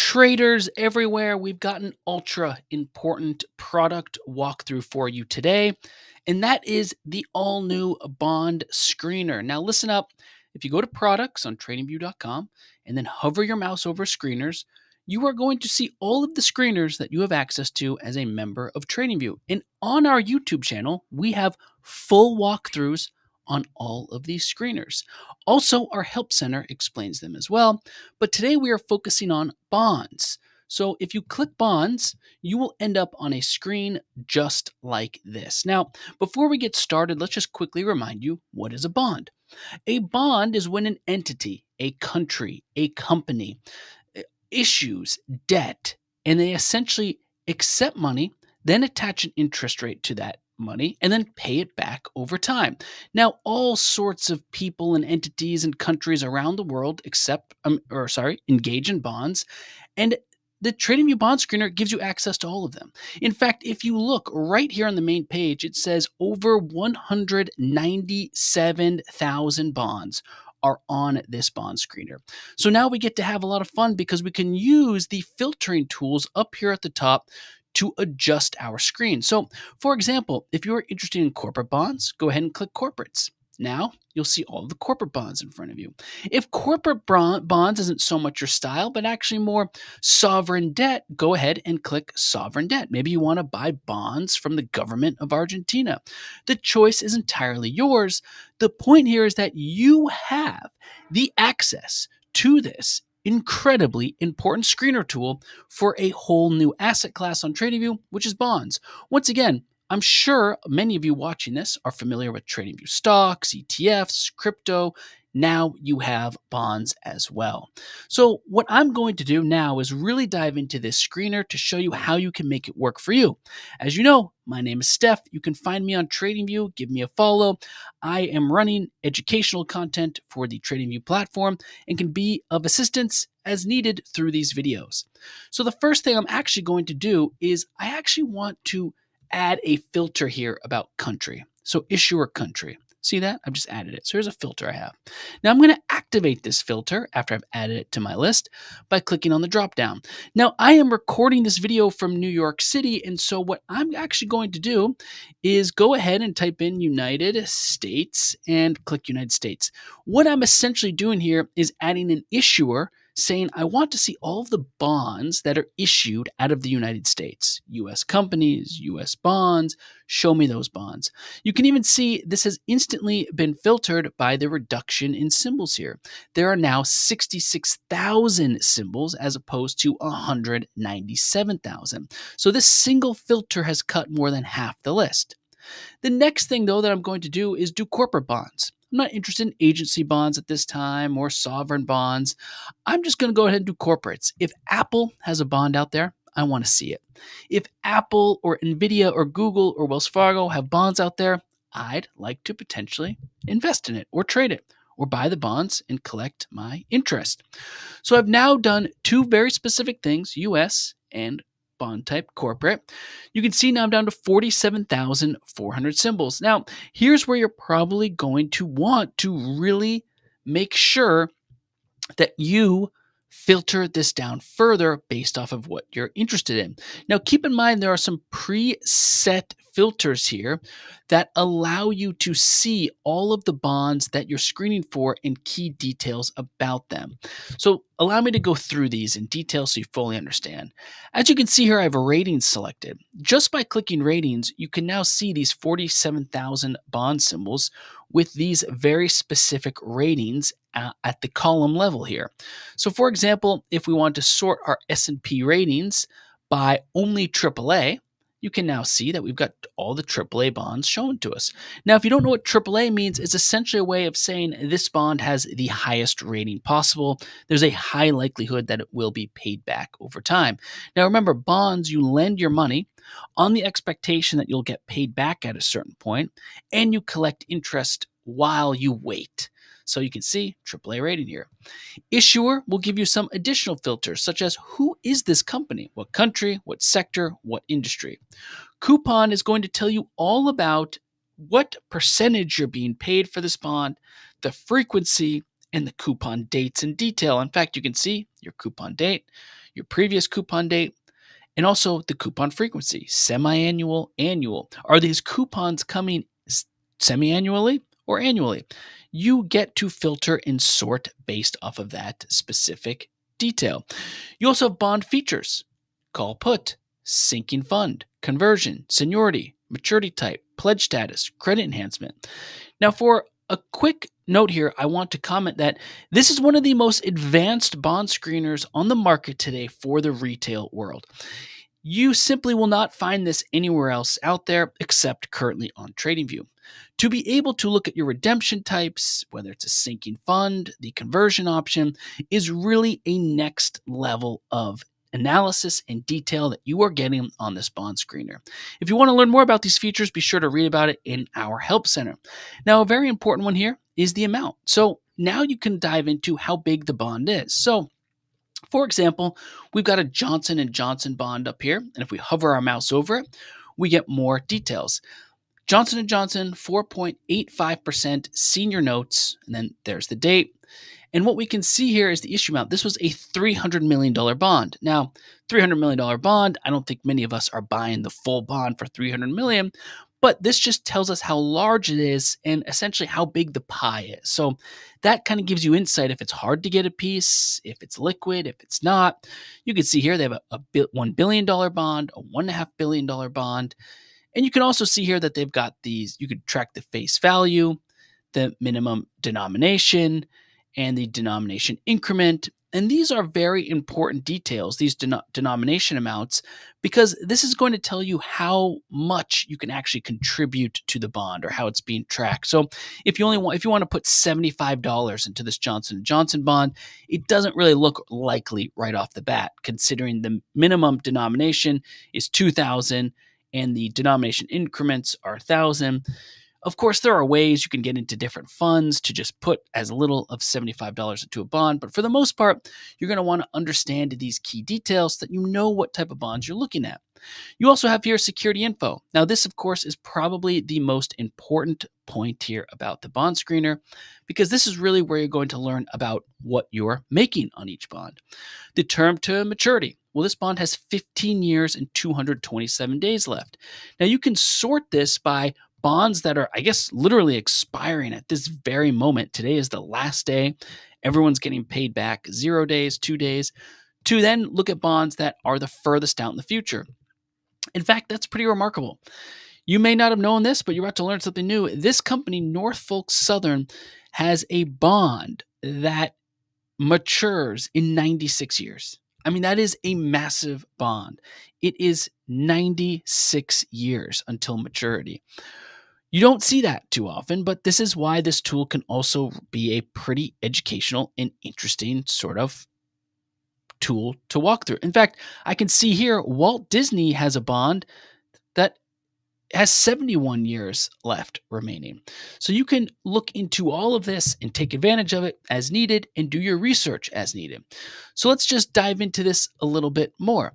Traders everywhere, we've got an ultra important product walkthrough for you today, and that is the all new bond screener. Now, listen up. If you go to products on tradingview.com and then hover your mouse over screeners, you are going to see all of the screeners that you have access to as a member of TradingView. And on our YouTube channel, we have full walkthroughs on all of these screeners. Also, our help center explains them as well. But today we are focusing on bonds. So if you click bonds, you will end up on a screen just like this. Now, before we get started, let's just quickly remind you, what is a bond? A bond is when an entity, a country, a company issues debt, and they essentially accept money, then attach an interest rate to that money, and then pay it back over time. Now, all sorts of people and entities and countries around the world engage in bonds, and the TradingView Bond Screener gives you access to all of them. In fact, if you look right here on the main page, it says over 197,000 bonds are on this bond screener. So now we get to have a lot of fun because we can use the filtering tools up here at the top to adjust our screen. So, for example, if you're interested in corporate bonds, go ahead and click corporates. Now you'll see all of the corporate bonds in front of you. If corporate bonds isn't so much your style, but actually more sovereign debt, go ahead and click sovereign debt. Maybe you want to buy bonds from the government of Argentina. The choice is entirely yours. The point here is that you have the access to this incredibly important screener tool for a whole new asset class on TradingView, which is bonds. Once again, I'm sure many of you watching this are familiar with TradingView stocks, ETFs, crypto. Now you have bonds as well. So what I'm going to do now is really dive into this screener to show you how you can make it work for you. As you know, my name is Steph. You can find me on TradingView. Give me a follow. I am running educational content for the TradingView platform and can be of assistance as needed through these videos. So the first thing I'm actually going to do is I actually want to add a filter here about country. So issuer country. See that? I've just added it. So here's a filter I have. Now I'm going to activate this filter after I've added it to my list by clicking on the drop down. Now I am recording this video from New York City, and so what I'm actually going to do is go ahead and type in United States and click United States. What I'm essentially doing here is adding an issuer saying I want to see all of the bonds that are issued out of the United States. U.S. companies, U.S. bonds, show me those bonds. You can even see this has instantly been filtered by the reduction in symbols here. There are now 66,000 symbols as opposed to 197,000. So this single filter has cut more than half the list. The next thing, though, that I'm going to do is do corporate bonds. I'm not interested in agency bonds at this time or sovereign bonds. I'm just going to go ahead and do corporates. If Apple has a bond out there, I want to see it. If Apple or Nvidia or Google or Wells Fargo have bonds out there, I'd like to potentially invest in it or trade it or buy the bonds and collect my interest. So I've now done two very specific things, US and bond type corporate. You can see now I'm down to 47,400 symbols. Now, here's where you're probably going to want to really make sure that you filter this down further based off of what you're interested in. Now, keep in mind there are some preset filters here that allow you to see all of the bonds that you're screening for and key details about them. So allow me to go through these in detail so you fully understand. As you can see here, I have a rating selected. Just by clicking ratings, you can now see these 47,000 bond symbols with these very specific ratings at the column level here. So for example, if we want to sort our S&P ratings by only AAA, you can now see that we've got all the AAA bonds shown to us. Now, if you don't know what AAA means, it's essentially a way of saying this bond has the highest rating possible. There's a high likelihood that it will be paid back over time. Now, remember, bonds, you lend your money on the expectation that you'll get paid back at a certain point, and you collect interest while you wait. So you can see AAA rating here. Issuer will give you some additional filters, such as who is this company, what country, what sector, what industry. Coupon is going to tell you all about what percentage you're being paid for this bond, the frequency, and the coupon dates in detail. In fact, you can see your coupon date, your previous coupon date, and also the coupon frequency, semi-annual, annual. Are these coupons coming semi-annually or annually? You get to filter and sort based off of that specific detail. You also have bond features, call put, sinking fund, conversion, seniority, maturity type, pledge status, credit enhancement. Now, for a quick note here, I want to comment that this is one of the most advanced bond screeners on the market today for the retail world. You simply will not find this anywhere else out there except currently on TradingView. To be able to look at your redemption types, whether it's a sinking fund, the conversion option, is really a next level of analysis and detail that you are getting on this bond screener. If you want to learn more about these features, be sure to read about it in our help center. Now, a very important one here is the amount. So now you can dive into how big the bond is. So for example, we've got a Johnson & Johnson bond up here, and if we hover our mouse over it, we get more details. Johnson & Johnson, 4.85% senior notes, and then there's the date. And what we can see here is the issue amount. This was a $300 million bond. Now, $300 million bond, I don't think many of us are buying the full bond for $300 million, but this just tells us how large it is and essentially how big the pie is. So that kind of gives you insight if it's hard to get a piece, if it's liquid, if it's not. You can see here they have a $1 billion bond, a $1.5 billion bond. And you can also see here that they've got these, you could track the face value, the minimum denomination, and the denomination increment. And these are very important details, these denomination amounts, because this is going to tell you how much you can actually contribute to the bond or how it's being tracked. So if you want to put $75 into this Johnson & Johnson bond, it doesn't really look likely right off the bat, considering the minimum denomination is 2,000 and the denomination increments are 1,000. Of course, there are ways you can get into different funds to just put as little of $75 into a bond, but for the most part, you're going to want to understand these key details so that you know what type of bonds you're looking at. You also have here security info. Now, this, of course, is probably the most important point here about the bond screener, because this is really where you're going to learn about what you're making on each bond. The term to maturity. Well, this bond has 15 years and 227 days left. Now, you can sort this by bonds that are, I guess, literally expiring at this very moment. Today is the last day. Everyone's getting paid back 0 days, 2 days, to then look at bonds that are the furthest out in the future. In fact, that's pretty remarkable. You may not have known this, but you're about to learn something new. This company, Norfolk Southern, has a bond that matures in 96 years. I mean, that is a massive bond. It is 96 years until maturity. You don't see that too often, but this is why this tool can also be a pretty educational and interesting sort of tool to walk through. In fact, I can see here Walt Disney has a bond that has 71 years left remaining. So you can look into all of this and take advantage of it as needed and do your research as needed. So let's just dive into this a little bit more.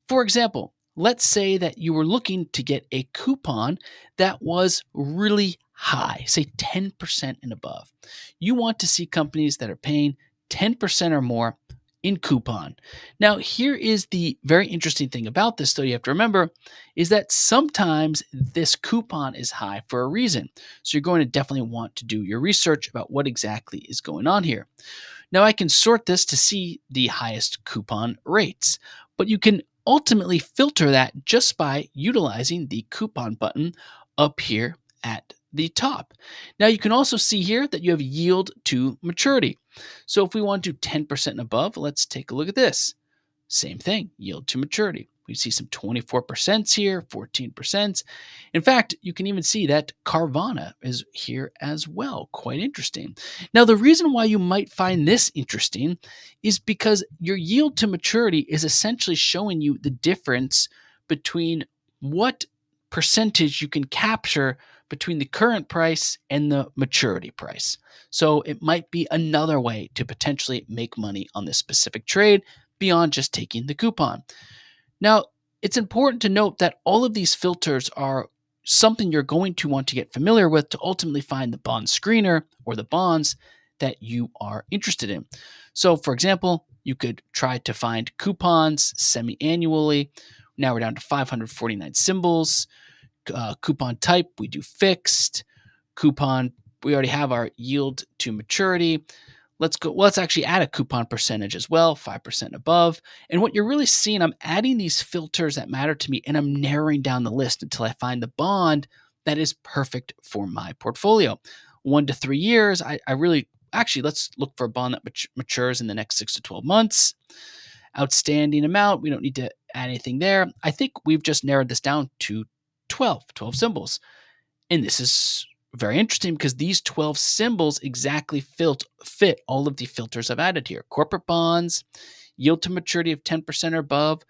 For example, let's say that you were looking to get a coupon that was really high, say 10% and above. You want to see companies that are paying 10% or more in coupon. Now, here is the very interesting thing about this, though, you have to remember, is that sometimes this coupon is high for a reason. So you're going to definitely want to do your research about what exactly is going on here. Now, I can sort this to see the highest coupon rates, but you can ultimately filter that just by utilizing the coupon button up here at the top. Now, you can also see here that you have yield to maturity. So if we want to do 10% and above, let's take a look at this. Same thing, yield to maturity. We see some 24% here, 14%. In fact, you can even see that Carvana is here as well. Quite interesting. Now, the reason why you might find this interesting is because your yield to maturity is essentially showing you the difference between what percentage you can capture between the current price and the maturity price. So it might be another way to potentially make money on this specific trade beyond just taking the coupon. Now, it's important to note that all of these filters are something you're going to want to get familiar with to ultimately find the bond screener or the bonds that you are interested in. So, for example, you could try to find coupons semi-annually. Now we're down to 549 symbols. Coupon type, we do fixed. Coupon, we already have our yield to maturity. Let's actually add a coupon percentage as well, 5% above. And what you're really seeing, I'm adding these filters that matter to me, and I'm narrowing down the list until I find the bond that is perfect for my portfolio. 1 to 3 years, I really, actually, let's look for a bond that matures in the next 6 to 12 months. Outstanding amount, we don't need to add anything there. I think we've just narrowed this down to 12 symbols. And this is very interesting because these 12 symbols exactly fit all of the filters I've added here. Corporate bonds, yield to maturity of 10% or above,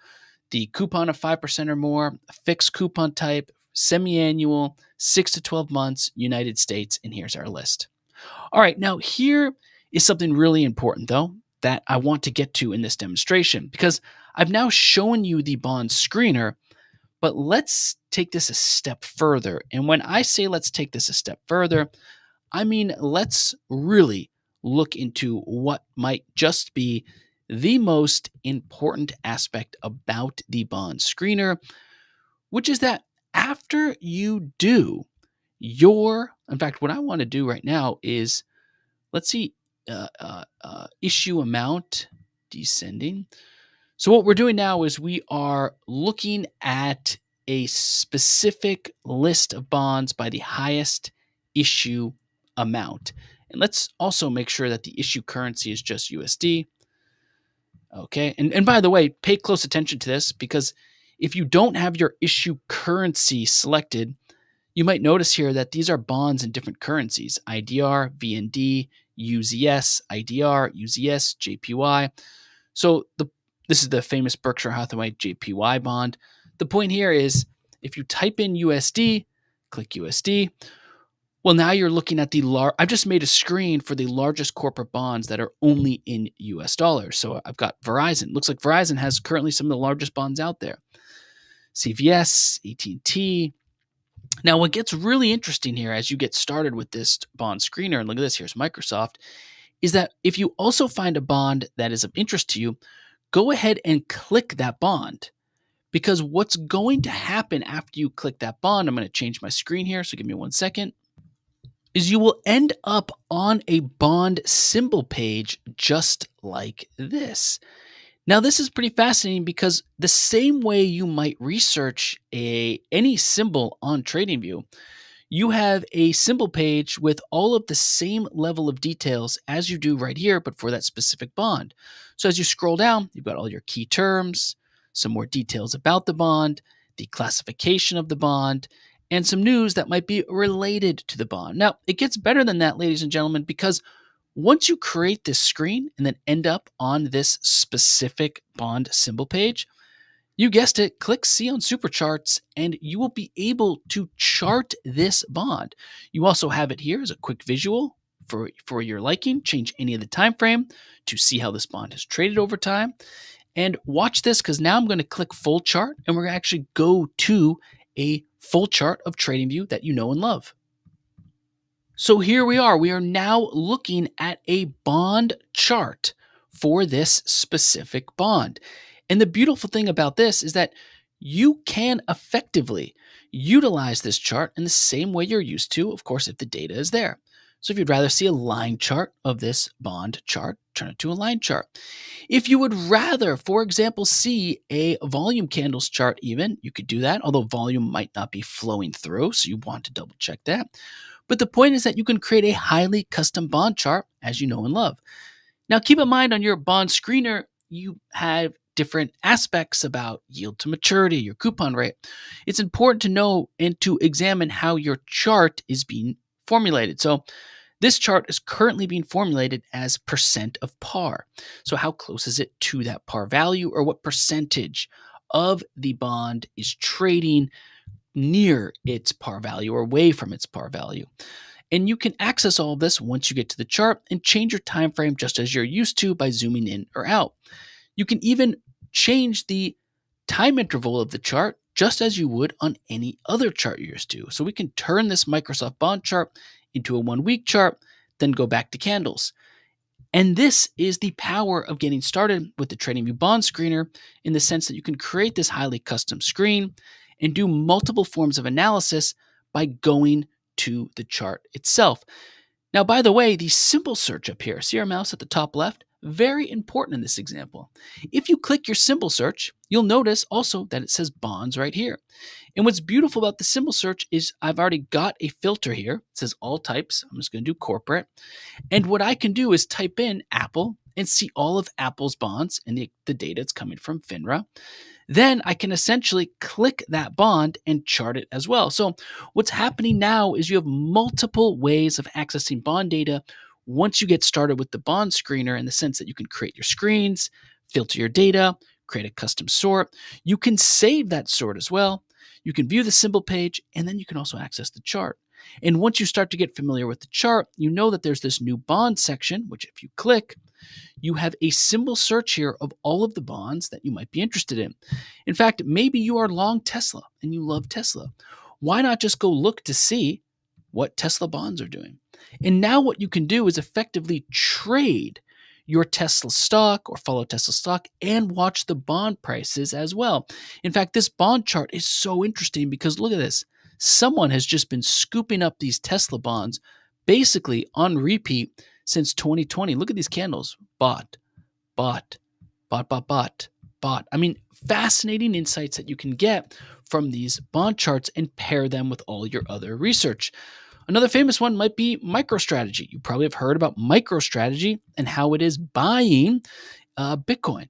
the coupon of 5% or more, a fixed coupon type, semi-annual, 6 to 12 months, United States, and here's our list. All right, now here is something really important, though, that I want to get to in this demonstration, because I've now shown you the bond screener, but let's take this a step further. And when I say let's take this a step further, I mean let's really look into what might just be the most important aspect about the bond screener, which is that after you do in fact, what I want to do right now is, let's see, issue amount descending. So what we're doing now is we are looking at a specific list of bonds by the highest issue amount. And let's also make sure that the issue currency is just USD. Okay. And by the way, pay close attention to this, because if you don't have your issue currency selected, you might notice here that these are bonds in different currencies: IDR, VND, UZS, IDR, UZS, JPY. So this is the famous Berkshire Hathaway JPY bond. The point here is, if you type in USD, click USD, well, now you're looking at I've just made a screen for the largest corporate bonds that are only in US dollars. So I've got Verizon. Looks like Verizon has currently some of the largest bonds out there. CVS, AT&T. Now, what gets really interesting here as you get started with this bond screener, and look at this, here's Microsoft, is that if you also find a bond that is of interest to you, go ahead and click that bond. Because what's going to happen after you click that bond, I'm going to change my screen here, so give me 1 second, is you will end up on a bond symbol page just like this. Now, this is pretty fascinating because the same way you might research any symbol on TradingView, you have a symbol page with all of the same level of details as you do right here, but for that specific bond. So as you scroll down, you've got all your key terms, some more details about the bond, the classification of the bond, and some news that might be related to the bond. Now, it gets better than that, ladies and gentlemen, because once you create this screen and then end up on this specific bond symbol page, you guessed it, click See on Supercharts, and you will be able to chart this bond. You also have it here as a quick visual for your liking. Change any of the time frame to see how this bond has traded over time. And watch this, because now I'm going to click Full Chart, and we're going to actually go to a full chart of TradingView that you know and love. So here we are. We are now looking at a bond chart for this specific bond. And the beautiful thing about this is that you can effectively utilize this chart in the same way you're used to, of course, if the data is there. So if you'd rather see a line chart of this bond chart, turn it to a line chart. If you would rather, for example, see a volume candles chart even, you could do that, although volume might not be flowing through, so you want to double check that. But the point is that you can create a highly custom bond chart as you know and love. Now, keep in mind on your bond screener, you have different aspects about yield to maturity, your coupon rate. It's important to know and to examine how your chart is being formulated. So this chart is currently being formulated as percent of par. So how close is it to that par value, or what percentage of the bond is trading near its par value or away from its par value? And you can access all of this once you get to the chart and change your time frame just as you're used to by zooming in or out. You can even change the time interval of the chart just as you would on any other chart you're used to. So we can turn this Microsoft bond chart into a 1 week chart, then go back to candles. And this is the power of getting started with the TradingView Bond Screener in the sense that you can create this highly custom screen and do multiple forms of analysis by going to the chart itself. Now, by the way, the symbol search up here, see our mouse at the top left? Very important in this example. If you click your symbol search, you'll notice also that it says bonds right here. And what's beautiful about the symbol search is I've already got a filter here. It says all types. I'm just going to do corporate. And what I can do is type in Apple and see all of Apple's bonds and the data it's coming from FINRA. Then I can essentially click that bond and chart it as well. So what's happening now is you have multiple ways of accessing bond data once you get started with the bond screener, in the sense that you can create your screens, filter your data, create a custom sort. You can save that sort as well. You can view the symbol page, and then you can also access the chart. And once you start to get familiar with the chart, you know that there's this new bond section, which if you click, you have a symbol search here of all of the bonds that you might be interested in. In fact, maybe you are long Tesla and you love Tesla. Why not just go look to see what Tesla bonds are doing? And now what you can do is effectively trade your Tesla stock or follow Tesla stock and watch the bond prices as well. In fact, this bond chart is so interesting because look at this. Someone has just been scooping up these Tesla bonds basically on repeat since 2020. Look at these candles. Bought, bought, bought, bought, bought, bought. I mean, fascinating insights that you can get from these bond charts and pair them with all your other research. Another famous one might be MicroStrategy. You probably have heard about MicroStrategy and how it is buying Bitcoin.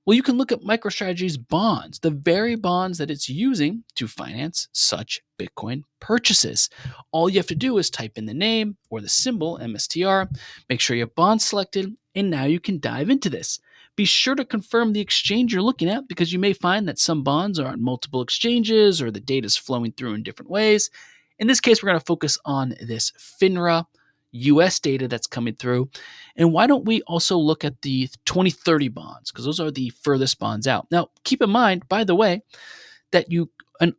Well, you can look at MicroStrategy's bonds, the very bonds that it's using to finance such Bitcoin purchases. All you have to do is type in the name or the symbol, MSTR, make sure you have bonds selected, and now you can dive into this. Be sure to confirm the exchange you're looking at, because you may find that some bonds are on multiple exchanges or the data is flowing through in different ways. In this case, we're going to focus on this FINRA US data that's coming through. And why don't we also look at the 2030 bonds, because those are the furthest bonds out. Now, keep in mind, by the way, that you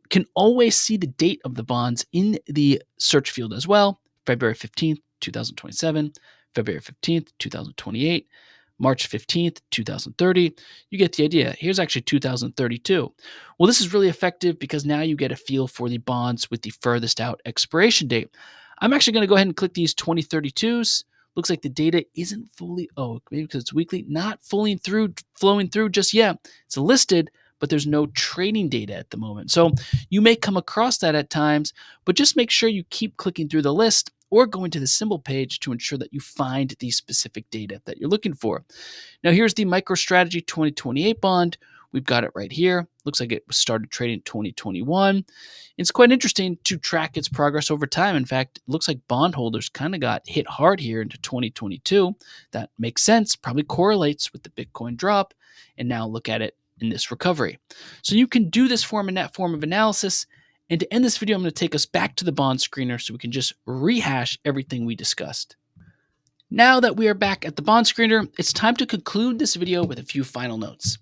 can always see the date of the bonds in the search field as well. February 15th, 2027, February 15th, 2028, March 15th, 2030. You get the idea. Here's actually 2032. Well, this is really effective because now you get a feel for the bonds with the furthest out expiration date. I'm actually going to go ahead and click these 2032s. Looks like the data isn't fully, maybe because it's weekly, not flowing through just yet. It's listed, but there's no trading data at the moment. So you may come across that at times, but just make sure you keep clicking through the list or going to the symbol page to ensure that you find the specific data that you're looking for. Now here's the MicroStrategy 2028 bond. We've got it right here. Looks like it started trading in 2021. It's quite interesting to track its progress over time. In fact, it looks like bondholders kind of got hit hard here into 2022. That makes sense, probably correlates with the Bitcoin drop. And now look at it in this recovery. So you can do this form and that form of analysis. And to end this video, I'm going to take us back to the bond screener so we can just rehash everything we discussed. Now that we are back at the bond screener, it's time to conclude this video with a few final notes.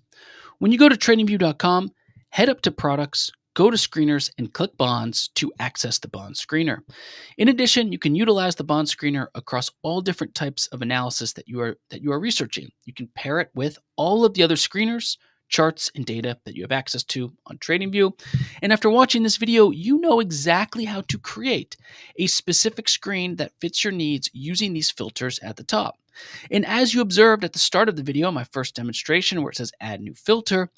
When you go to tradingview.com, head up to products, go to screeners, and click bonds to access the bond screener. In addition, you can utilize the bond screener across all different types of analysis that you are researching. You can pair it with all of the other screeners, charts, and data that you have access to on TradingView. And after watching this video, you know exactly how to create a specific screen that fits your needs using these filters at the top. And as you observed at the start of the video, my first demonstration where it says add new filter,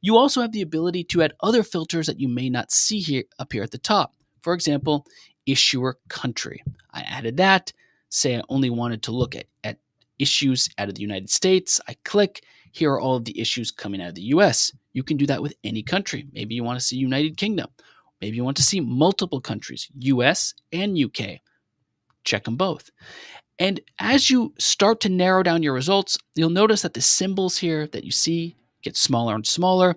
you also have the ability to add other filters that you may not see here up here at the top. For example, issuer country. I added that. Say I only wanted to look at issues out of the United States. I click. Here are all of the issues coming out of the US. You can do that with any country. Maybe you want to see United Kingdom. Maybe you want to see multiple countries, US and UK. Check them both. And as you start to narrow down your results, you'll notice that the symbols here that you see get smaller and smaller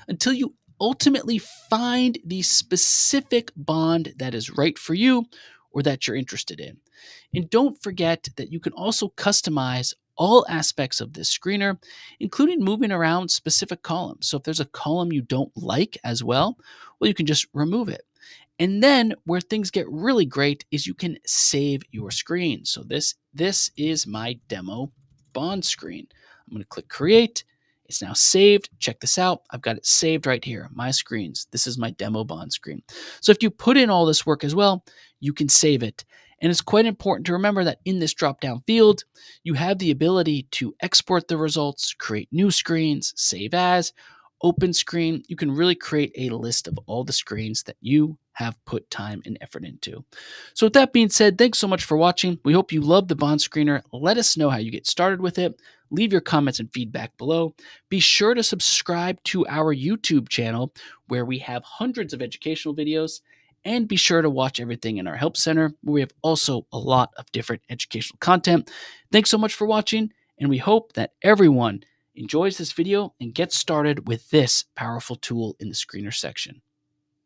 until you ultimately find the specific bond that is right for you, or that you're interested in. And don't forget that you can also customize all aspects of this screener, including moving around specific columns. So if there's a column you don't like as well, you can just remove it. And then where things get really great is you can save your screen. So this is my demo bond screen. I'm going to click create. It's now saved. Check this out. I've got it saved right here. My screens. This is my demo bond screen. So if you put in all this work as well, you can save it. And it's quite important to remember that in this drop-down field, you have the ability to export the results, create new screens, save as, open screen. You can really create a list of all the screens that you have put time and effort into. So with that being said, thanks so much for watching. We hope you love the bond screener. Let us know how you get started with it. Leave your comments and feedback below. Be sure to subscribe to our YouTube channel where we have hundreds of educational videos. And be sure to watch everything in our Help Center, where we have also a lot of different educational content. Thanks so much for watching, and we hope that everyone enjoys this video and gets started with this powerful tool in the screener section.